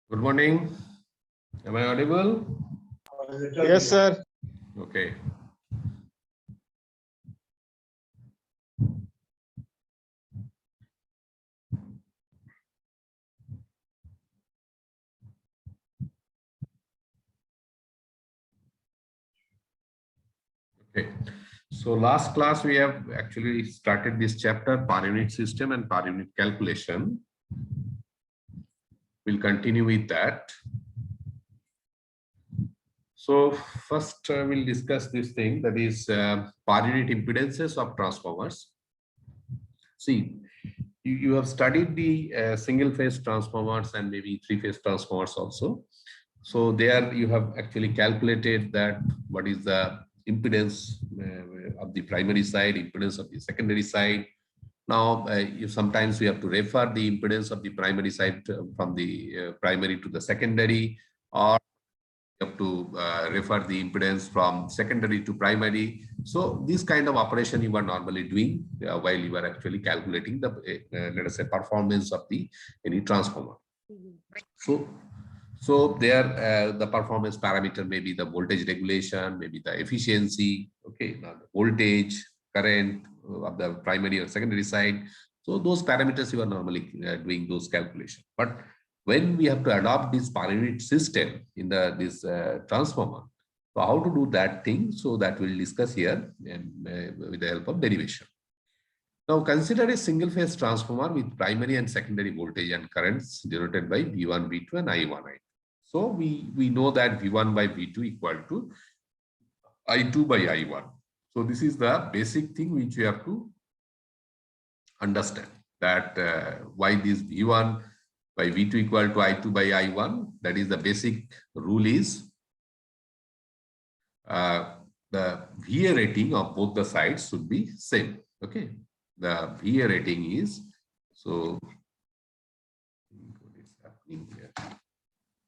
Good morning. Am I audible? Yes, sir. Okay. Okay. So last class we have actually started this chapter per unit system and per unit calculation. We'll continue with that. So first we'll discuss this thing, that is per unit impedances of transformers. See, you have studied the single phase transformers and maybe three phase transformers also. So there you have actually calculated that what is the impedance of the primary side, impedance of the secondary side. Now, sometimes we have to refer the impedance of the primary side from the primary to the secondary, or you have to refer the impedance from secondary to primary. So this kind of operation you are normally doing while you are actually calculating the let us say performance of the any transformer. So there the performance parameter may be the voltage regulation, maybe the efficiency, okay, now the voltage, current of the primary or secondary side. So those parameters you are normally doing those calculations. But when we have to adopt this per unit system in this transformer, so how to do that thing? So that we'll discuss here and with the help of derivation. Now consider a single phase transformer with primary and secondary voltage and currents denoted by V1, V2 and I1, I2. So we know that V1 by V2 equal to I2 by I1. So this is the basic thing which we have to understand, that why this V1 by V2 equal to I2 by I1. That is the basic rule is the VA rating of both the sides should be same. Okay, the VA rating is, so what is happening here?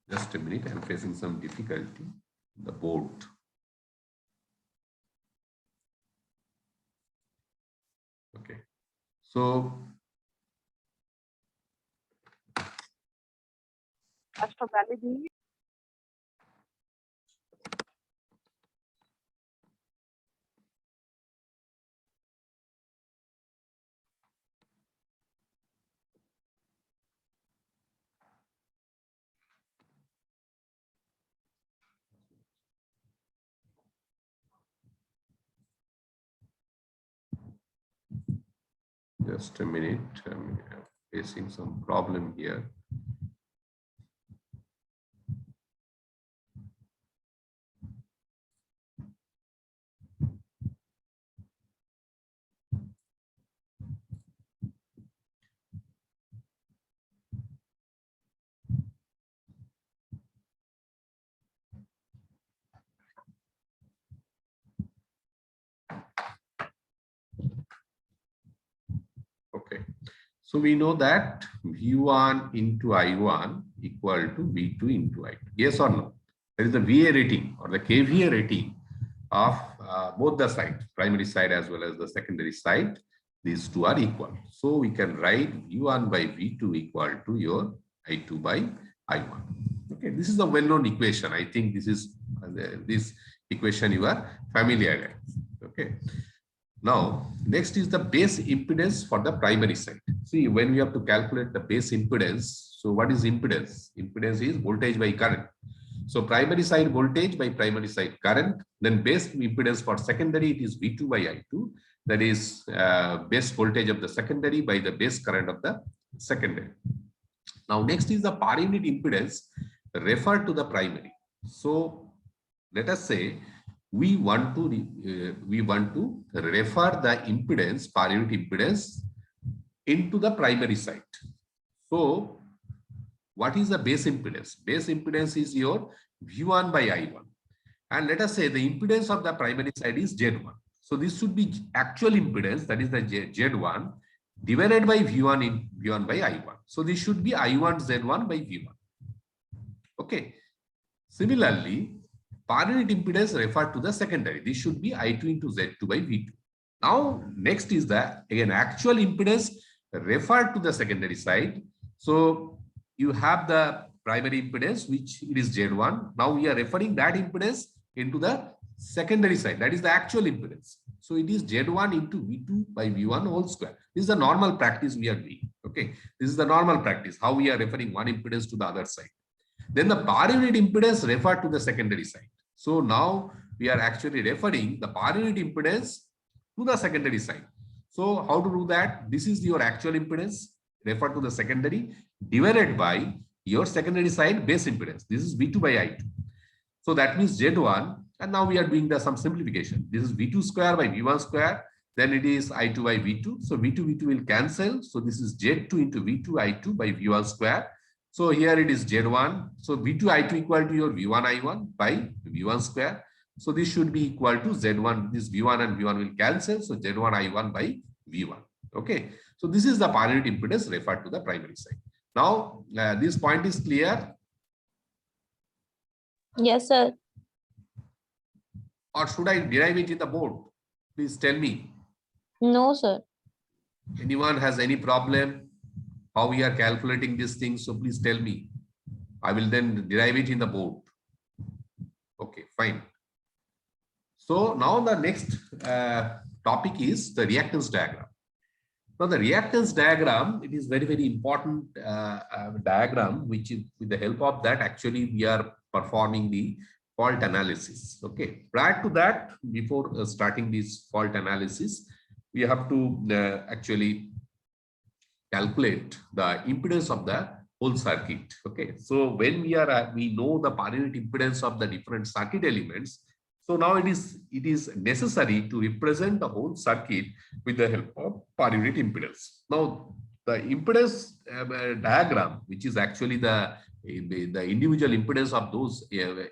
Just a minute, I'm facing some difficulty. The board. Okay, so as for validity, just a minute, I'm facing some problem here. Okay, so we know that V1 into I1 equal to V2 into I2. Yes or no? There is the VA rating or the KVA rating of both the sides, primary side as well as the secondary side. These two are equal. So we can write V1 by V2 equal to your I2 by I1. Okay, this is a well-known equation. I think this is this equation you are familiar with. Okay. Now, next is the base impedance for the primary side. See, when we have to calculate the base impedance, so what is impedance? Impedance is voltage by current. So primary side voltage by primary side current, then base impedance for secondary, it is V2 by I2. That is base voltage of the secondary by the base current of the secondary. Now, next is the per unit impedance referred to the primary. So let us say we want to refer the impedance, per unit impedance, into the primary side. So what is the base impedance? Base impedance is your V1 by I1. And let us say the impedance of the primary side is Z1. So this should be actual impedance, that is the Z1 divided by V1 in V1 by I1. So this should be I1 Z1 by V1. Okay. Similarly, per unit impedance referred to the secondary. This should be I2 into Z2 by V2. Now, next is the again actual impedance referred to the secondary side. So you have the primary impedance, which it is Z1. Now we are referring that impedance into the secondary side. That is the actual impedance. So it is Z1 into V2 by V1 whole square. This is the normal practice we are doing. Okay. This is the normal practice, how we are referring one impedance to the other side. Then the per unit impedance referred to the secondary side. So now we are actually referring the per unit impedance to the secondary side. So how to do that? This is your actual impedance referred to the secondary divided by your secondary side base impedance. This is V2 by I2. So that means Z1, and now we are doing some simplification. This is V2 square by V1 square. Then it is I2 by V2. So V2, V2 will cancel. So this is Z2 into V2 I2 by V1 square. So here it is Z1. So V2 I2 equal to your V1 I1 by V1 square. So this should be equal to Z1. This V1 and V1 will cancel. So Z1 I1 by V1. Okay. So this is the per unit impedance referred to the primary side. Now this point is clear. Yes, sir. Or should I derive it in the board? Please tell me. No, sir. Anyone has any problem? How we are calculating this thing? So please tell me. I will then derive it in the board. Okay, fine. So now the next topic is the reactance diagram. Now the reactance diagram, it is very, very important diagram, which is with the help of that actually we are performing the fault analysis. Okay. Prior to that, before starting this fault analysis, we have to actually calculate the impedance of the whole circuit. Okay. So when we know the per unit impedance of the different circuit elements. So now it is necessary to represent the whole circuit with the help of per unit impedance. Now the impedance diagram, which is actually the individual impedance of those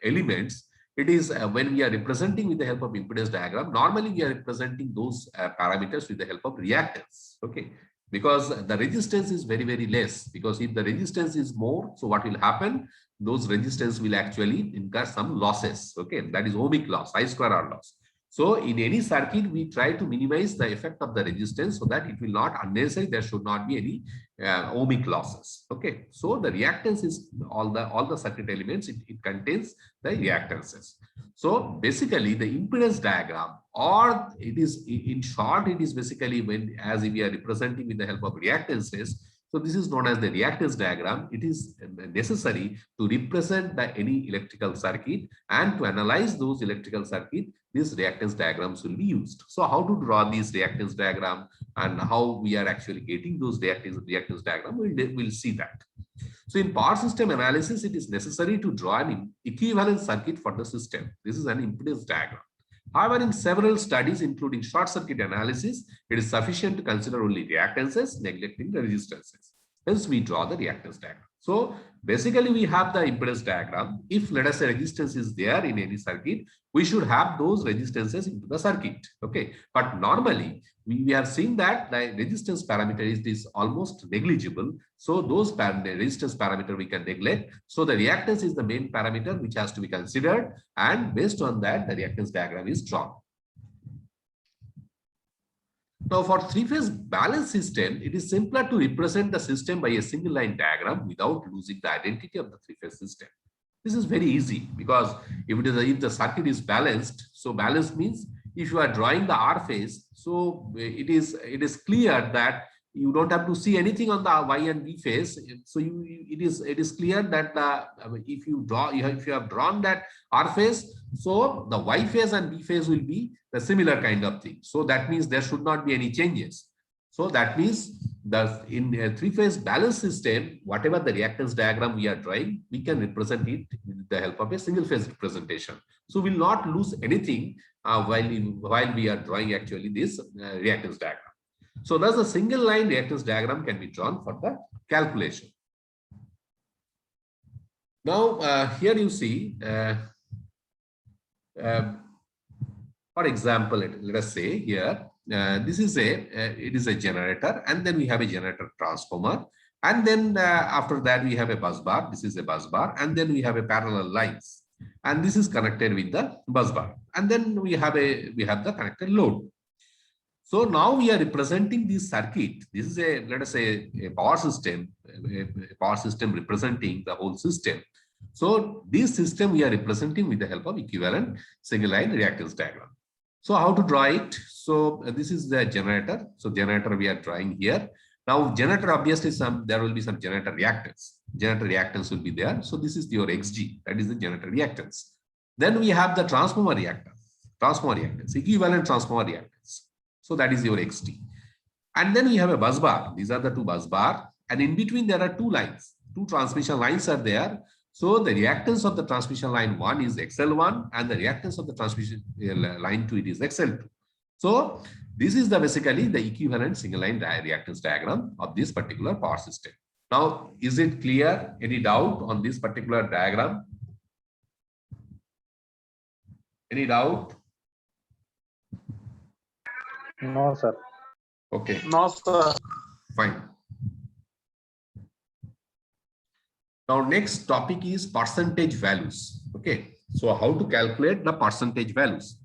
elements, it is when we are representing with the help of impedance diagram, normally we are representing those parameters with the help of reactance. Okay. Because the resistance is very, very less. Because if the resistance is more, so what will happen? Those resistance will actually incur some losses. Okay, that is ohmic loss, I square R loss. So in any circuit, we try to minimize the effect of the resistance so that it will not unnecessary. There should not be any ohmic losses. Okay, so the reactance is all the circuit elements. It contains the reactances. So basically, the impedance diagram, or it is in short, it is basically when as we are representing with the help of reactances. So this is known as the reactance diagram. It is necessary to represent any electrical circuit, and to analyze those electrical circuit, these reactance diagrams will be used. So how to draw these reactance diagram and how we are actually getting those reactance diagram, we'll see that. So in power system analysis, it is necessary to draw an equivalent circuit for the system. This is an impedance diagram. However, in several studies, including short circuit analysis, it is sufficient to consider only reactances, neglecting the resistances. Hence, we draw the reactance diagram. So basically, we have the impedance diagram. If, let us say, resistance is there in any circuit, we should have those resistances into the circuit. Okay. But normally, we have seen that the resistance parameter is almost negligible. So those resistance parameter we can neglect. So the reactance is the main parameter which has to be considered. And based on that, the reactance diagram is drawn. Now, for three-phase balance system, it is simpler to represent the system by a single line diagram without losing the identity of the three-phase system. This is very easy because if the circuit is balanced, so balanced means if you are drawing the R phase, so it is clear that you don't have to see anything on the Y and B phase. So it is clear that if you have drawn that R phase, so the Y phase and B phase will be the similar kind of thing. So that means there should not be any changes. So that means in a three-phase balance system, whatever the reactance diagram we are drawing, we can represent it with the help of a single phase representation. So we'll not lose anything while we are drawing actually this reactance diagram. So thus a single line reactance diagram can be drawn for the calculation. Now here you see, for example, let us say here, this is it is a generator, and then we have a generator transformer, and then after that we have a bus bar. This is a bus bar, and then we have a parallel lines, and this is connected with the bus bar, and then we have the connected load. So now we are representing this circuit. This is a, let us say, a power system representing the whole system. So this system we are representing with the help of equivalent single line reactance diagram. So how to draw it? So this is the generator. So generator we are drawing here. Now generator, obviously there will be some generator reactance. Generator reactance will be there. So this is your XG, that is the generator reactance. Then we have the transformer reactance, equivalent transformer reactance. So that is your XT. And then we have a bus bar. These are the two bus bar. And in between there are two lines, two transmission lines are there. So the reactance of the transmission line 1 is XL1 and the reactance of the transmission line 2 it is XL2. So this is the basically the equivalent single line reactance diagram of this particular power system. Now, is it clear? Any doubt on this particular diagram? Any doubt? No, sir. Okay. No, sir. Fine. Now, next topic is percentage values. Okay. So how to calculate the percentage values?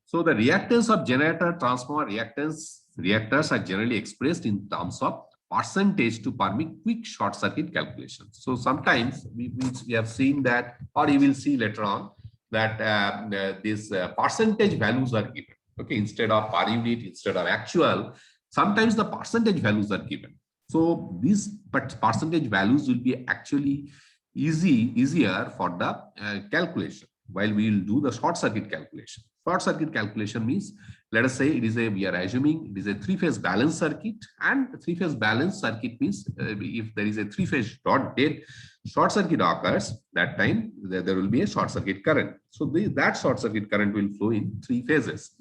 So the reactance of generator transformer reactors are generally expressed in terms of percentage to permit quick short circuit calculations. So sometimes we have seen that, or you will see later on that these percentage values are given. Okay, instead of per unit, instead of actual, sometimes the percentage values are given. So these percentage values will be actually easier for the calculation while we will do the short circuit calculation. Short circuit calculation means, let us say it is we are assuming it is a three-phase balance circuit, and three-phase balance circuit means if there is a three-phase dead short circuit occurs, that time there will be a short circuit current. So that short circuit current will flow in three phases.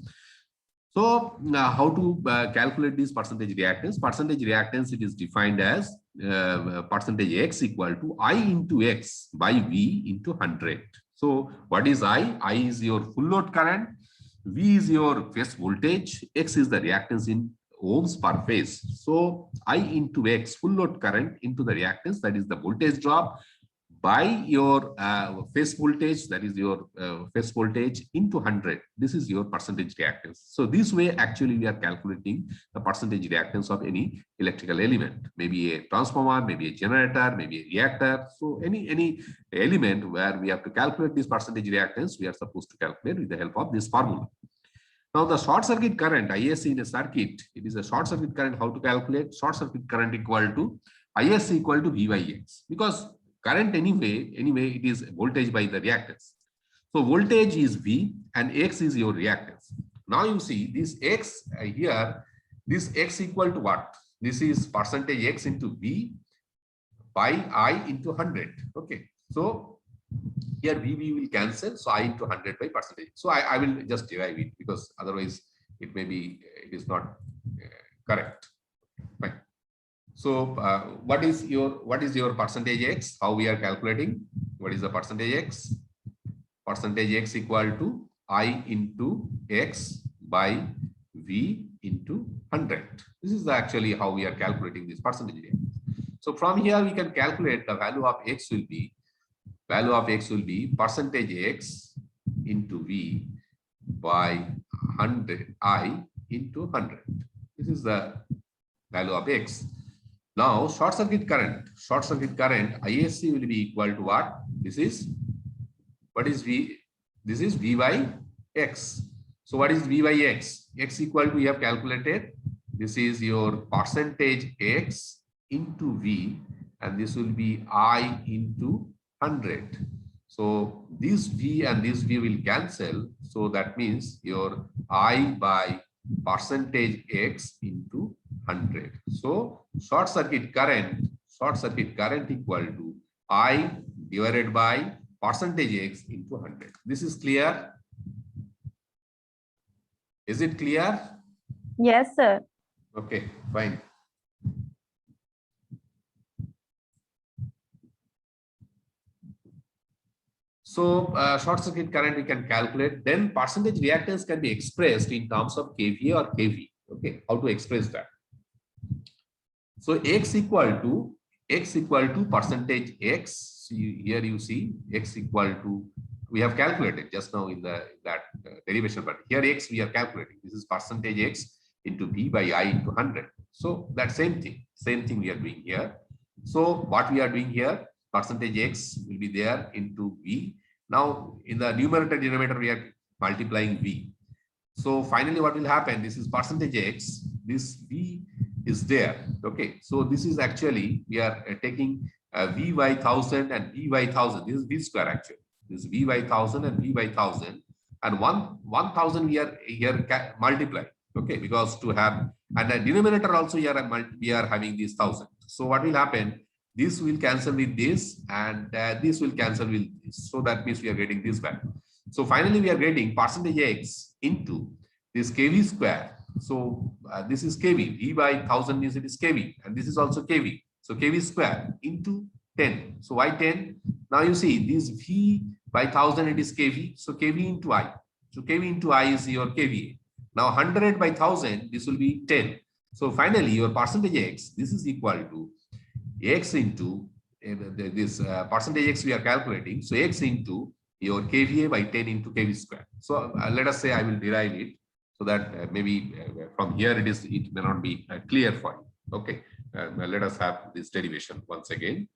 So how to calculate this percentage reactance? Percentage reactance, it is defined as percentage X equal to I into X by V into 100. So what is I? I is your full load current, V is your phase voltage, X is the reactance in ohms per phase. So I into X, full load current into the reactance, that is the voltage drop, by your phase voltage, that is your phase voltage into 100. This is your percentage reactance. So this way actually we are calculating the percentage reactance of any electrical element, maybe a transformer, maybe a generator, maybe a reactor. So any element where we have to calculate this percentage reactance, we are supposed to calculate with the help of this formula. Now the short circuit current, ISC in a circuit, it is a short circuit current. How to calculate? Short circuit current equal to ISC equal to V by X, because current anyway it is voltage by the reactance. So voltage is V and X is your reactance. Now you see this X here, this X equal to what? This is percentage X into V by I into 100. Okay, so here V will cancel, so I into 100 by percentage. So I will just derive it, because otherwise it may be it is not correct. Fine. So what is your percentage X? How we are calculating? What is the percentage X? Percentage X equal to I into X by V into 100. This is actually how we are calculating this percentage X. So from here we can calculate the value of X will be percentage X into V by 100 I into 100. This is the value of X. Now short circuit current ISC will be equal to what? This is what is V? This is V by X. So what is V by X? X equal to, we have calculated, this is your percentage X into V, and this will be I into 100. So this V and this V will cancel. So that means your I by percentage X into 100. So short circuit current equal to I divided by percentage X into 100. This is clear? Is it clear? Yes, sir. Okay, fine. So short circuit current we can calculate. Then percentage reactance can be expressed in terms of kVA or kV. Okay, how to express that? So X equal to percentage X. Here you see X equal to, we have calculated just now in that derivation, but here X we are calculating. This is percentage X into V by I into 100. So that same thing we are doing here. So what we are doing here, percentage X will be there into V. Now in the numerator denominator, we are multiplying V. So finally what will happen, this is percentage X, this V is there. Okay, so this is actually, we are taking V by 1000 and V by 1000. This is V square actually. This is V by 1000 and V by 1000. And 1000 we are here multiply. Okay, because to have, and the denominator also here we are having this 1000. So what will happen? This will cancel with this, and this will cancel with this. So that means we are getting this value. So finally we are getting percentage X into this KV square. So this is KV. V by 1000 means it is KV, and this is also KV. So KV square into 10. So why 10? Now you see this V by 1000 it is KV. So KV into I. So KV into I is your KVA. Now 100 by 1000, this will be 10. So finally your percentage X, this is equal to X into this percentage X we are calculating. So X into your KVA by 10 into KV square. So let us say I will derive it so that maybe from here it may not be clear for you. Okay, let us have this derivation once again.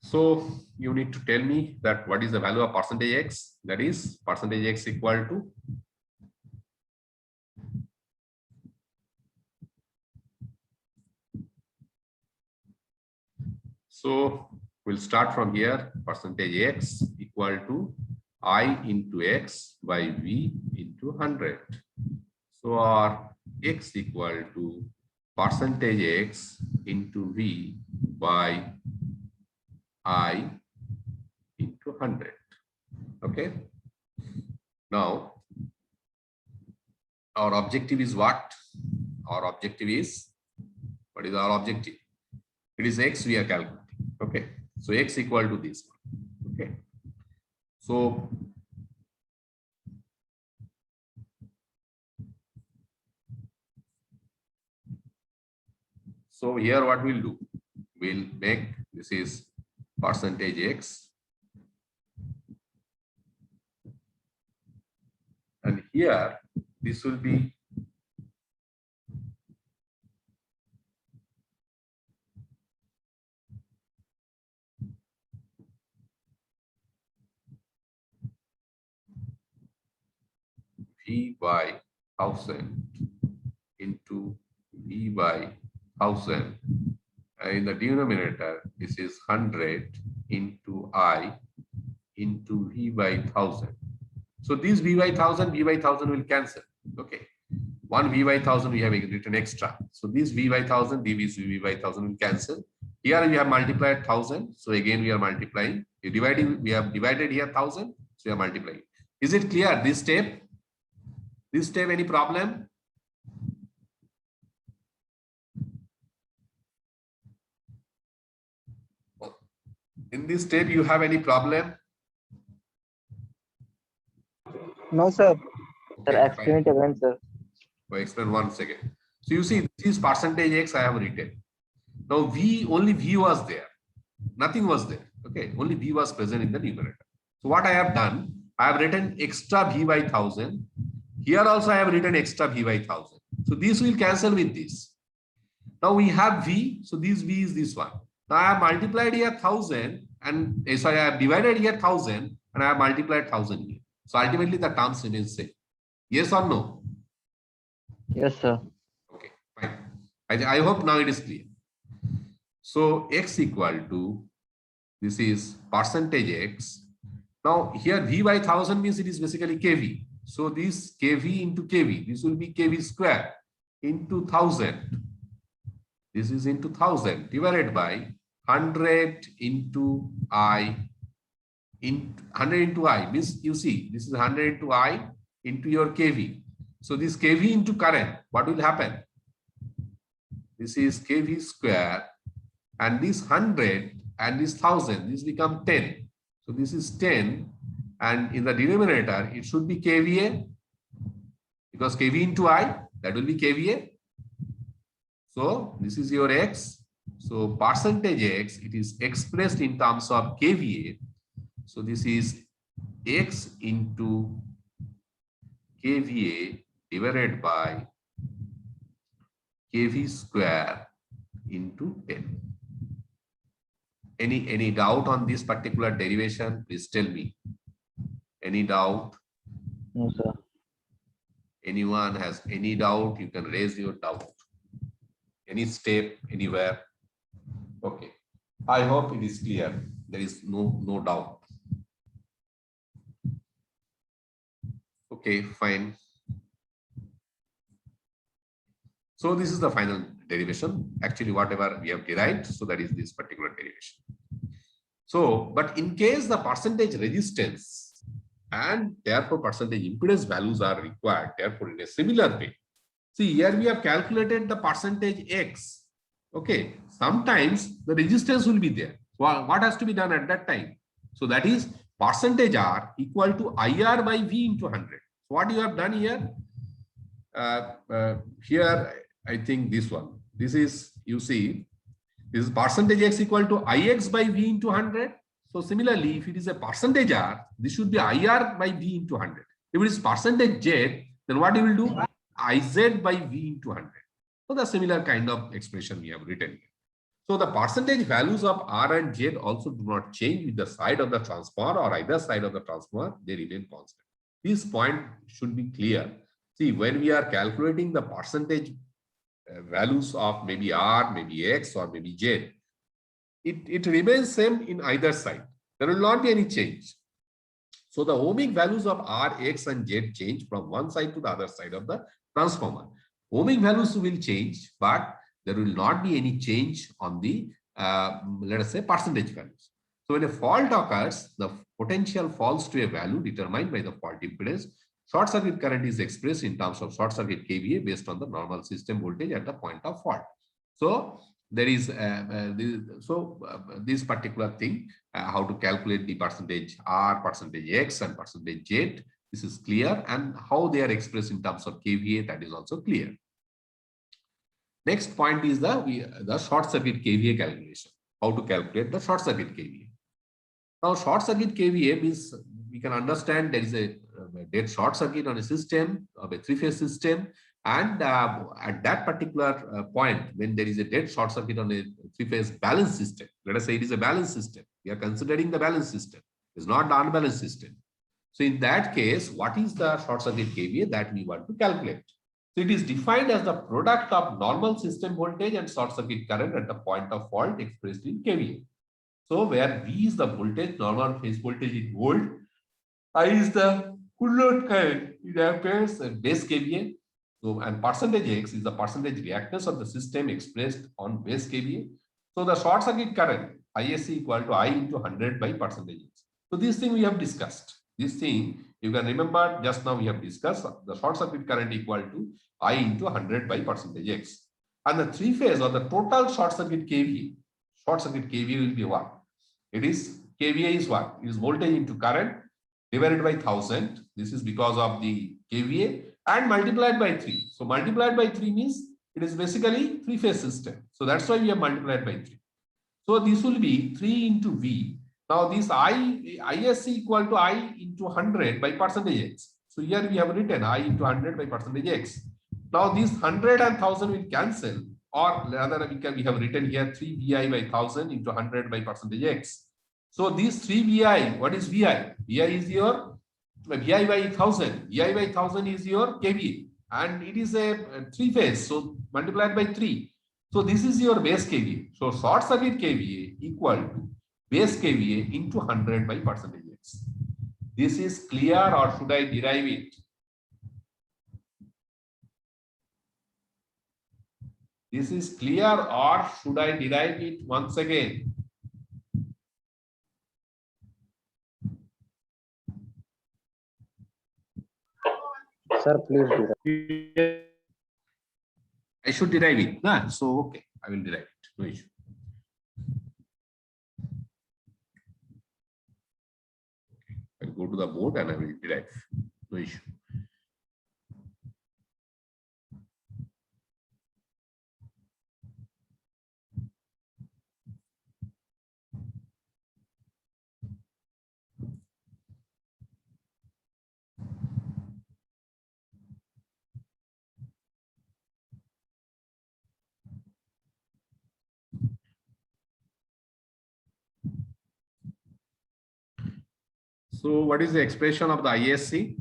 So you need to tell me that what is the value of percentage X, that is percentage X equal to so we'll start from here. Percentage X equal to I into X by V into 100. So our X equal to percentage X into V by I into 100. Okay. Now our objective is what? Our objective is, what is our objective? It is X we are calculating. Okay. So X equal to this one. Okay. So here what we'll do, we'll make, this is percentage X, and here this will be V by 1000 into V by 1000. In the denominator, this is 100 into I into V by 1000. So this V by 1000 will cancel. Okay. One V by 1000 we have written extra. So this V by 1000, this V by 1000 will cancel. Here we have multiplied 1000. So again we are multiplying. We have divided here 1000. So we are multiplying. Is it clear this step? This step, any problem? In this step, you have any problem? No, sir. Sir, explain it again, sir. Explain one second. So you see, this is percentage X I have written. Now V, only V was there. Nothing was there. Okay, only V was present in the numerator. So what I have done, I have written extra V by 1000. Here also I have written extra V by 1000. So this will cancel with this. Now we have V. So this V is this one. Now I have multiplied here 1000 and sorry, I have divided here 1000 and I have multiplied 1000 here. So ultimately the terms remain same. Yes or no? Yes, sir. Okay, fine. I hope now it is clear. So X equal to, this is percentage X. Now here V by 1000 means it is basically KV. So this KV into KV, this will be KV square into 1000. This is into 1000 divided by 100 into I. In 100 into I means, you see, this is 100 into I into your KV. So this KV into current, what will happen? This is KV square, and this 100 and this 1000, this become 10. So this is 10, and in the denominator, it should be KVA, because KV into I, that will be KVA. So this is your X. So percentage X, it is expressed in terms of KVA. So this is x into kVA divided by kV square into 10. Any doubt on this particular derivation? Please tell me. Any doubt? No, sir. Anyone has any doubt? You can raise your doubt. Any step anywhere? Okay. I hope it is clear. There is no doubt. Okay, fine. So this is the final derivation. Actually, whatever we have derived, so that is this particular derivation. So, but in case the percentage resistance and therefore percentage impedance values are required, therefore in a similar way. See, here we have calculated the percentage X. Okay, sometimes the resistance will be there. What has to be done at that time? So that is percentage R equal to IR by V into 100. So what you have done here? Here, I think this one. This is, you see, this is percentage X equal to IX by V into 100. So similarly, if it is a percentage R, this should be IR by V into 100. If it is percentage Z, then what you will do? IZ by V into 100. So the similar kind of expression we have written here. So the percentage values of R and Z also do not change with the side of the transformer or either side of the transformer, they remain constant. This point should be clear. See, when we are calculating the percentage values of maybe R, maybe X, or maybe Z, it remains same in either side. There will not be any change. So the ohmic values of R, X, and Z change from one side to the other side of the transformer. Ohmic values will change, but there will not be any change on the, let us say, percentage values. So when a fault occurs, the potential falls to a value determined by the fault impedance. Short circuit current is expressed in terms of short circuit kVA based on the normal system voltage at the point of fault. So there is this particular thing, how to calculate the percentage R, percentage X, and percentage Z. This is clear, and how they are expressed in terms of kVA, that is also clear. Next point is the short circuit kVA calculation. How to calculate the short circuit kVA. Now, short circuit kVA means we can understand there is a dead short circuit on a system of a three-phase system, and at that particular point, when there is a dead short circuit on a three-phase balance system, let us say it is a balance system. We are considering the balance system. It's not the unbalanced system. So in that case, what is the short circuit kVA that we want to calculate? So it is defined as the product of normal system voltage and short circuit current at the point of fault expressed in kVA. So where V is the voltage, normal phase voltage in volt, I is the full load current in amperes and base kVA. So, and percentage X is the percentage reactance of the system expressed on base kVA. So the short circuit current ISC equal to I into 100 by percentage X. So this thing we have discussed. This thing you can remember, just now we have discussed the short circuit current equal to I into 100 by percentage X. And the three phase or the total short circuit kVA. Short circuit kVA will be what? It is kVA is what? It is voltage into current divided by 1000. This is because of the kVA and multiplied by 3. So multiplied by 3 means it is basically three-phase system. So that's why we have multiplied by 3. So this will be 3 into V. Now this ISC equal to I into 100 by percentage X. So here we have written I into 100 by percentage X. Now this 100 and 1000 will cancel, or rather we have written here 3 VI by 1000 into 100 by percentage X. So this 3 VI, what is VI? VI is your VI by 1000. VI by 1000 is your kVA, and it is a three phase. So multiplied by 3. So this is your base kVA. So short circuit kVA equal to base kVA into 100 by percentage X. This is clear, or should I derive it? This is clear, or should I derive it once again? Sir, please do that. I should derive it. Nah, so okay, I will derive it. No issue. I'll go to the board and I will derive. No issue. So what is the expression of the ISC?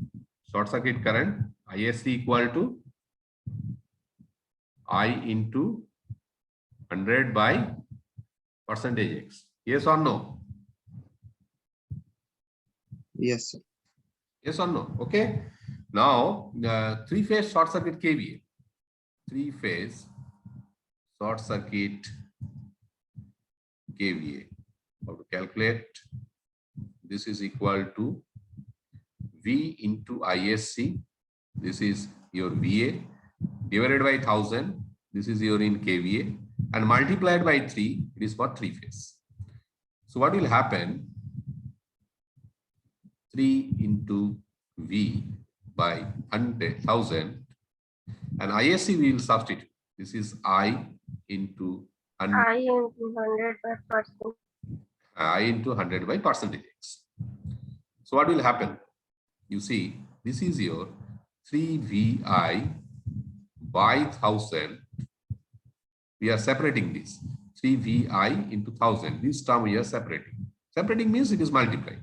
Short circuit current. ISC equal to I into 100 by percentage X. Yes or no? Yes, sir. Yes or no? Okay. Now, three-phase short circuit KVA. Three-phase short circuit KVA. How to calculate? This is equal to V into ISC. This is your VA divided by 1000. This is your in KVA and multiplied by 3. It is for three phase. So what will happen? 3 into V by 100,000 and ISC we will substitute. This is I into 100. I into 100 by percent. I into 100 by percentage X. So what will happen? You see, this is your 3VI by 1000. We are separating this. 3VI into 1000. This term we are separating. Separating means it is multiplying.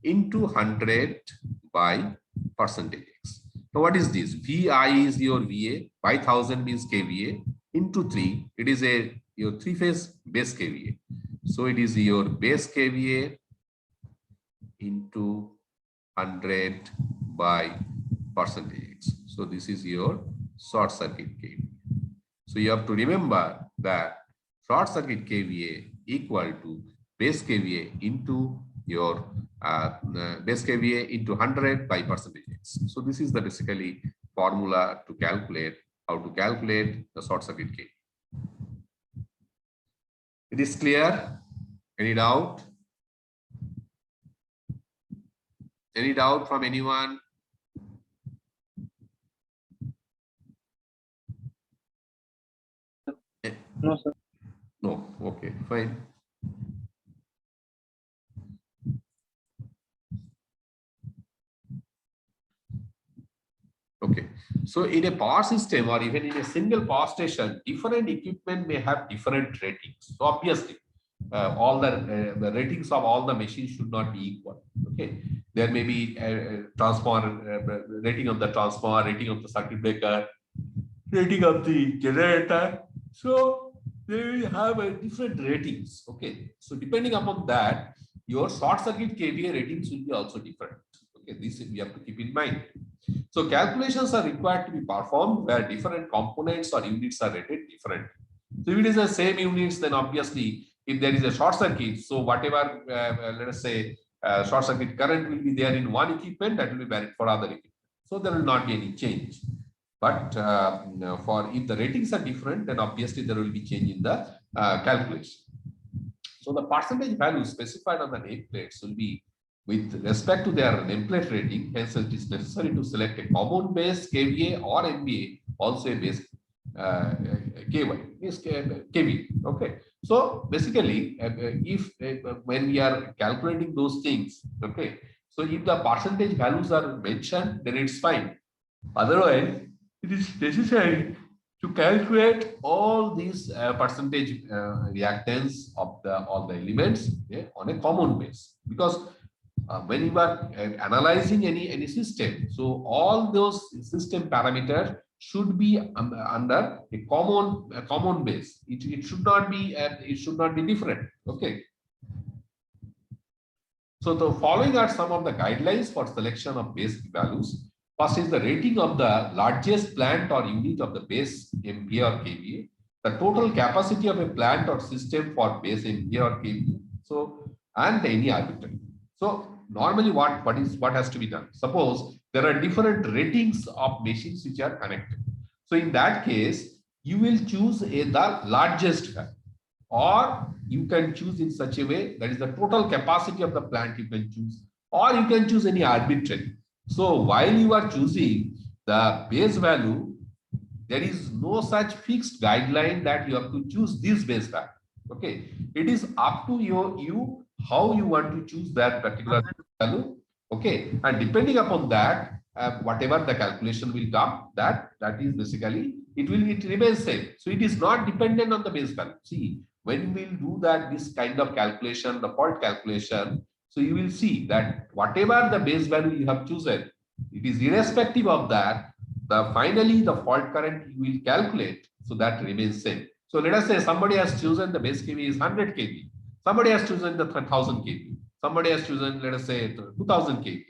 Into 100 by percentage X. Now what is this? VI is your VA by 1000 means KVA into 3. It is your three-phase base KVA. So it is your base KVA into 100 by percentage X. So this is your short circuit KVA. So you have to remember that short circuit KVA equal to base KVA into your base KVA into 100 by percentage X. So this is the basically formula to calculate how to calculate the short circuit KVA. It is clear? Any doubt? Any doubt from anyone? No, sir. No. Okay, fine. Okay. So in a power system or even in a single power station, different equipment may have different ratings. So obviously, all the ratings of all the machines should not be equal. Okay. There may be a transformer, rating of the transformer, rating of the circuit breaker, rating of the generator. So they will have different ratings. Okay. So depending upon that, your short circuit KVA ratings will be also different. Okay. This we have to keep in mind. So calculations are required to be performed where different components or units are rated different. So if it is the same units, then obviously if there is a short circuit, so whatever, let us say, short circuit current will be there in one equipment, that will be valid for other equipment. So there will not be any change. But for if the ratings are different, then obviously there will be change in the calculation. So the percentage value specified on the nameplates will be with respect to their nameplate rating. Hence, it is necessary to select a common base KVA or MVA, also a base KY, is KV. Okay. So basically, if when we are calculating those things, okay. So if the percentage values are mentioned, then it's fine. Otherwise, it is necessary to calculate all these percentage reactance of all the elements on a common base, because when you are analyzing any system, so all those system parameters should be under a common base. It should not be different. Okay. So the following are some of the guidelines for selection of base values. First is the rating of the largest plant or unit of the base MVA or KVA, the total capacity of a plant or system for base MVA or KVA. So, and any arbitrary. So normally what has to be done? Suppose there are different ratings of machines which are connected. So in that case, you will choose the largest value, or you can choose in such a way that is the total capacity of the plant you can choose, or you can choose any arbitrary. So while you are choosing the base value, there is no such fixed guideline that you have to choose this base value. Okay, it is up to you how you want to choose that particular value. Okay, and depending upon that, whatever the calculation will come, that is basically it remains same. So it is not dependent on the base value. See, when we will do that this kind of calculation, the fault calculation, So you will see that whatever the base value you have chosen, it is irrespective of that, finally the fault current you will calculate, so that remains same. So let us say somebody has chosen the base kVA is 100 kV, somebody has chosen the 1000 kV, somebody has chosen, let us say, 2000 kV.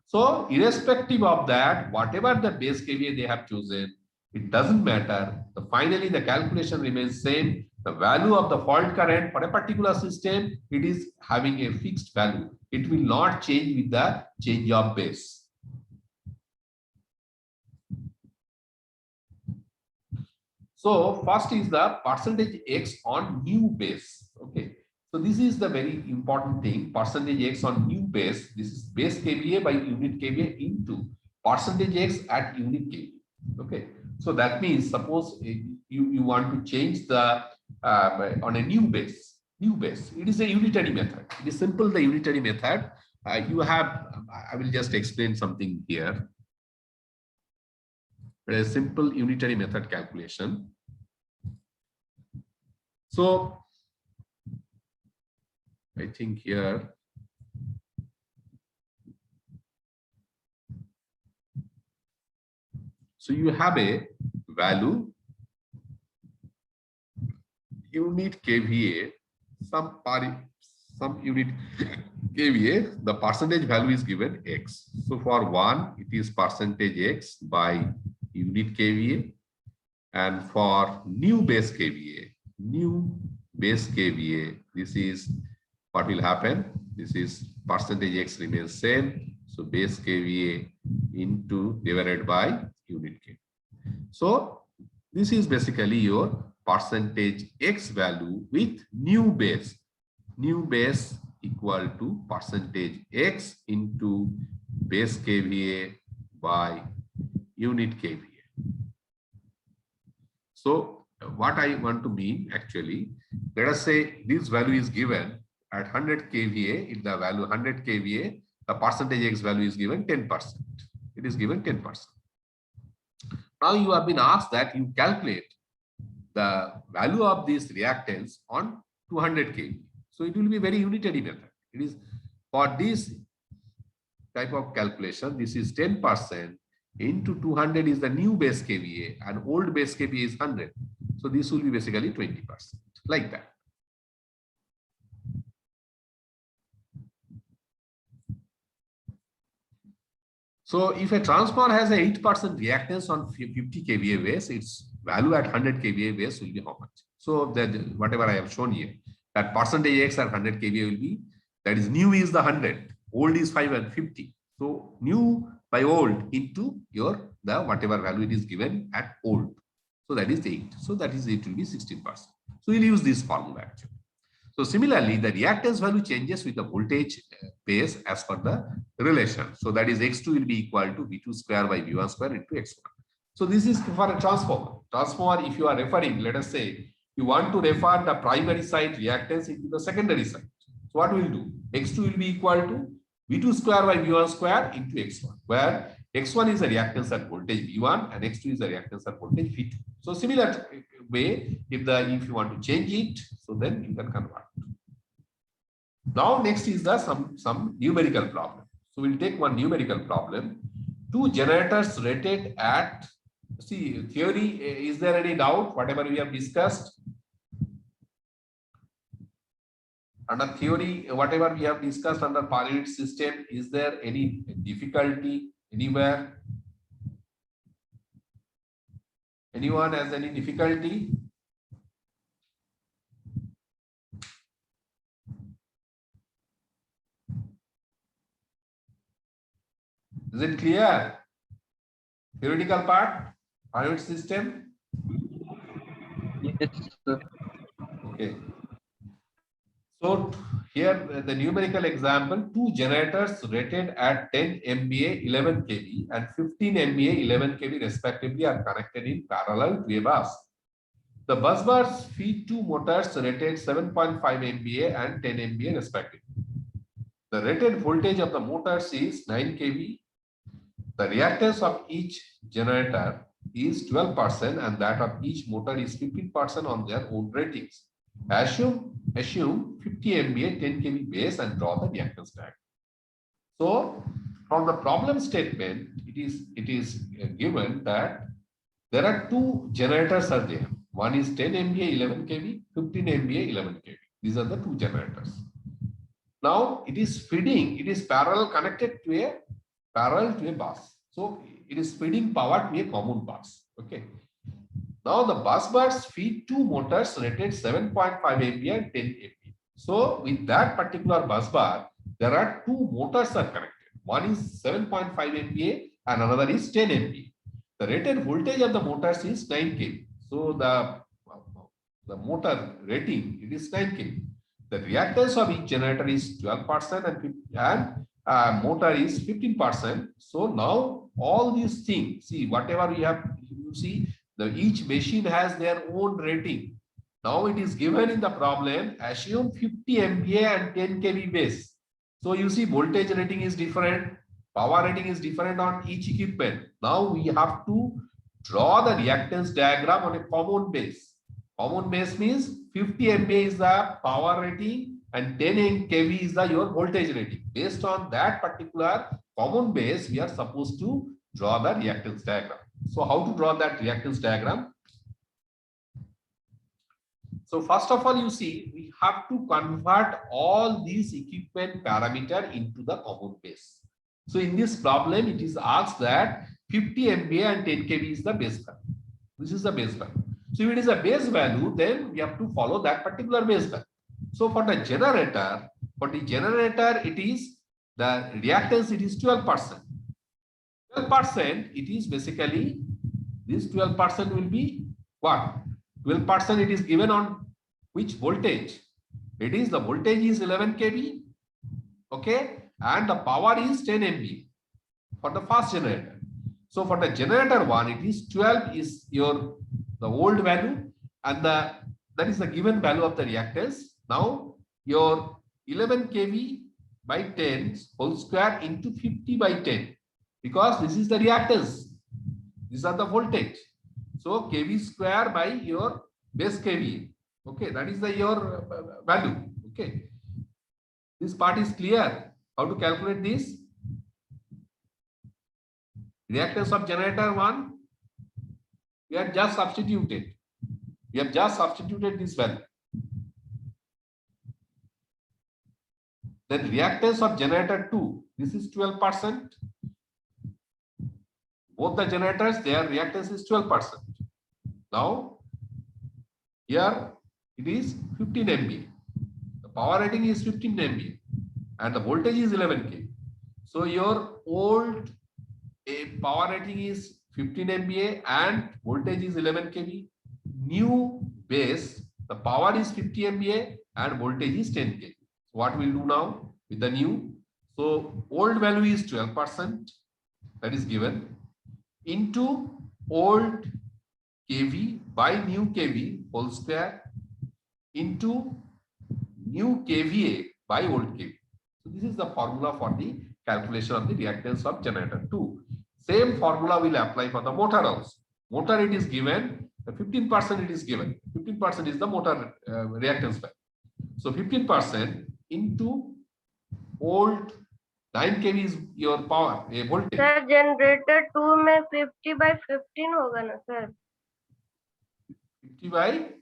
So irrespective of that, whatever the base kVA they have chosen, it doesn't matter. Finally, the calculation remains same. The value of the fault current for a particular system, it is having a fixed value. It will not change with the change of base. So first is the percentage X on new base. Okay. So this is the very important thing, percentage X on new base. This is base kVA by unit kVA into percentage X at unit kVA. Okay. So that means suppose you want to change the on a new base. It is a unitary method. It is simple, the unitary method. You have, I will just explain something here. A simple unitary method calculation. So I think here so you have a value unit kVA, some unit kVA, the percentage value is given X. So for 1, it is percentage X by unit kVA, and for new base kVA, this is what will happen. This is percentage X remains same. So base kVA into divided by unit kVA. So this is basically your percentage X value with new base. New base equal to percentage X into base kVA by unit kVA. So what I want to mean actually, let us say this value is given at 100 kVA, in the value 100 kVA, the percentage X value is given 10%. It is given 10%. Now you have been asked that you calculate the value of this reactance on 200 kV. So it will be very unitary method. It is for this type of calculation, this is 10% into 200 is the new base kVA and old base kVA is 100. So this will be basically 20%, like that. So if a transformer has a 8% reactance on 50 kVA base, its value at 100 kVA base will be how much? So that whatever I have shown here, that percentage X at 100 kVA will be, that is new is the 100, old is 5 and 50. So new by old into the whatever value it is given at old. So that is 8. So that is, it will be 16%. So we'll use this formula actually. So similarly, the reactance value changes with the voltage base as per the relation. So that is X2 will be equal to V2 square by V1 square into X1. So this is for a transformer. Transformer, if you are referring, let us say you want to refer the primary side reactance into the secondary side. So what we will do? X2 will be equal to V2 square by V1 square into X1, where X1 is a reactance at voltage V1 and X2 is a reactance at voltage V2. So similar way, if you want to change it, so then you can convert. Now next is the some numerical problem. So we'll take one numerical problem. 2 generators rated at, see theory, is there any doubt whatever we have discussed? Under theory, whatever we have discussed under per unit system, is there any difficulty anywhere? Anyone has any difficulty? Is it clear? Theoretical part, per unit system? Yes, sir. Okay. So here the numerical example, 2 generators rated at 10 MVA 11 kV and 15 MVA 11 kV respectively are connected in parallel to a bus. The bus bars feed 2 motors rated 7.5 MVA and 10 MVA respectively. The rated voltage of the motors is 9 kV. The reactance of each generator is 12% and that of each motor is 15% on their own ratings. Assume 50 MVA 10 kV base and draw the reactance diagram. So from the problem statement, it is given that there are two generators are there. One is 10 MVA 11 kV, 15 MVA 11 kV. These are the two generators. Now it is feeding, it is parallel connected to a bus. So it is feeding power to a common bus. Okay. Now the bus bars feed two motors rated 7.5 MVA and 10 MVA. So with that particular bus bar, there are two motors are connected. One is 7.5 MVA and another is 10 MVA. The rated voltage of the motors is 9 kV. So the motor rating, it is 9 kV. The reactance of each generator is 12% and motor is 15%. So now all these things, see whatever we have, you see each machine has their own rating. Now it is given in the problem, assume 50 MVA and 10 kV base. So you see voltage rating is different, power rating is different on each equipment. Now we have to draw the reactance diagram on a common base. Common base means 50 MVA is the power rating and 10 kV is your voltage rating. Based on that particular common base, we are supposed to draw the reactance diagram. So how to draw that reactance diagram? So first of all, you see, we have to convert all these equipment parameter into the common base. So in this problem, it is asked that 50 MVA and 10 kV is the base value. This is the base value. So if it is a base value, then we have to follow that particular base value. So for the generator, it is the reactance, it is 12%. 12%, it is basically, this 12% will be what? 12% it is given on which voltage? It is the voltage is 11 kV, okay, and the power is 10 MVA for the first generator. So for the generator one, it is 12 is the old value, and that is the given value of the reactance. Now your 11 kV by 10 whole square into 50 by 10, because this is the reactance, these are the voltage. So kV square by your base kV, okay, that is your value. Okay, this part is clear. How to calculate this? Reactance of generator 1, we have just substituted. We have just substituted this value. Then reactance of generator 2, this is 12%. Both the generators, their reactance is 12%. Now, here it is 15 MVA. The power rating is 15 MVA and the voltage is 11 kV. So your old power rating is 15 MVA and voltage is 11 kV. New base, the power is 50 MVA and voltage is 10 kV. So what we'll do now with the new? So old value is 12%, that is given, into old kV by new kV whole square into new kVA by old kV. So this is the formula for the calculation of the reactance of generator 2. Same formula will apply for the motor also. Motor it is given, 15% it is given. 15% is the motor reactance value. So 15% into old 9 kV is your power voltage. Sir generator 2 में 50 by 15 होगा ना sir? 50 by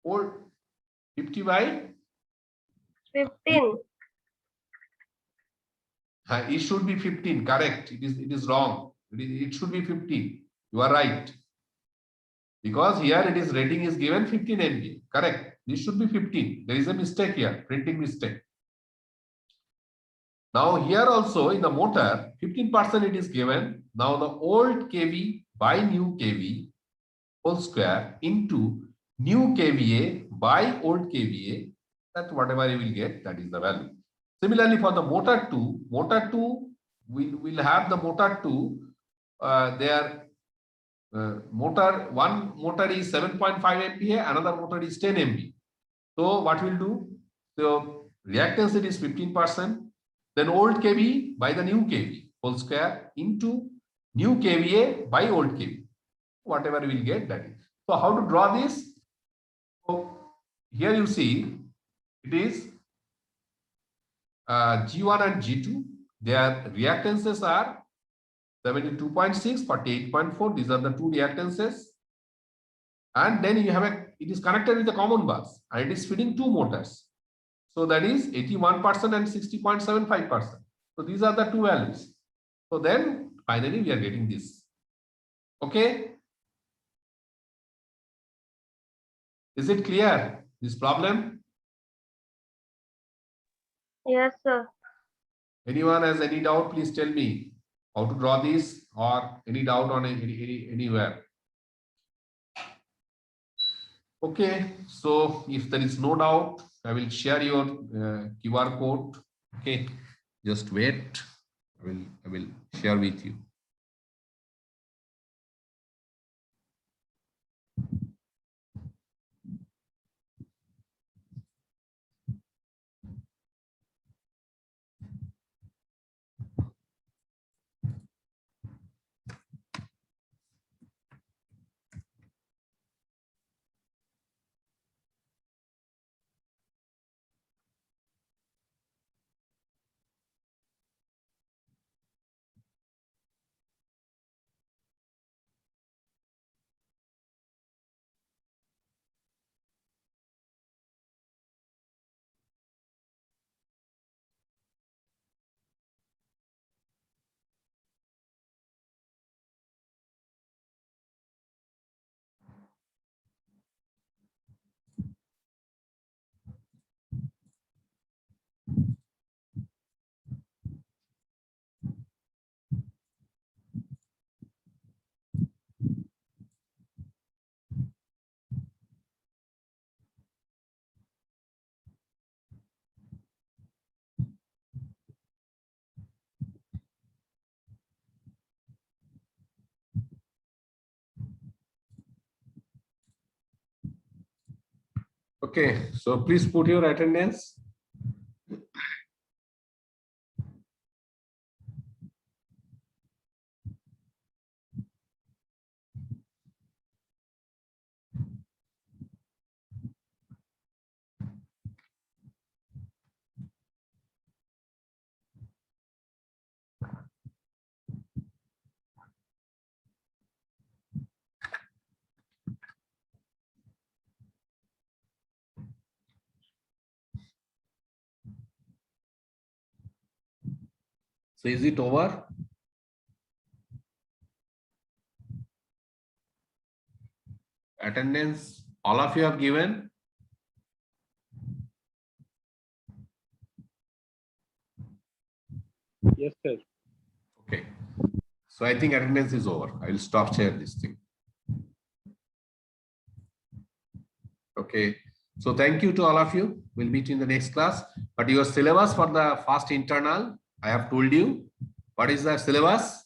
old 50 by 15. It should be 15. Correct. It is wrong. It should be 15. You are right. Because here it is rating is given 15 MVA. Correct. This should be 15. There is a mistake here. Printing mistake. Now here also in the motor 15% it is given. Now the old kV by new kV whole square into new kVA by old kVA. That whatever you will get, that is the value. Similarly for the motor 2 we will have the motor 2 one motor is 7.5 MVA, another motor is 10 MVA. So what we'll do? So reactance it is 15%, then old kV by the new kV whole square into new kVA by old kV. Whatever we will get, that is. So how to draw this? So here you see it is G1 and G2. Their reactances are 72.6, 48.4. These are the two reactances. And then you have it is connected with the common bus and it is feeding two motors. So that is 81% and 60.75%. So these are the two values. So then finally we are getting this. Okay. Is it clear, this problem? Yes, sir. Anyone has any doubt, please tell me how to draw this or any doubt on anywhere. Okay, so if there is no doubt, I will share your QR code. Okay, just wait. I will share with you. Okay, so please put your attendance. So is it over? Attendance, all of you have given? Yes, sir. Okay. So I think attendance is over. I will stop share this thing. Okay. So thank you to all of you. We'll meet in the next class. But your syllabus for the first internal, I have told you. What is the syllabus?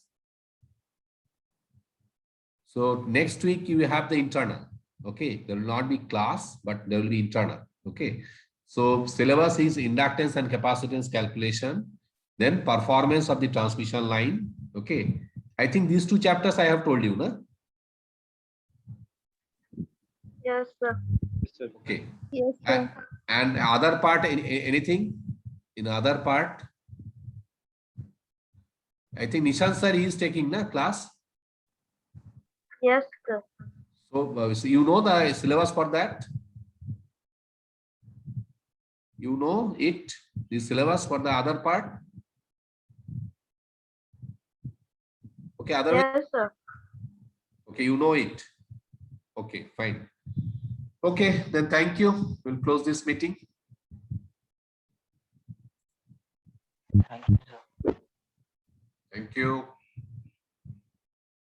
So next week you will have the internal. Okay. There will not be class, but there will be internal. Okay. So syllabus is inductance and capacitance calculation. Then performance of the transmission line. Okay. I think these two chapters I have told you, no? Yes, sir. Yes, sir. Okay. Yes, And other part, anything in other part? I think Nishan sir is taking the class. Yes, sir. So you know the syllabus for that? You know it, the syllabus for the other part? Okay, otherwise, Yes, sir. okay, you know it. Okay, fine. Okay, then thank you. We'll close this meeting. Thank you, sir. Thank you.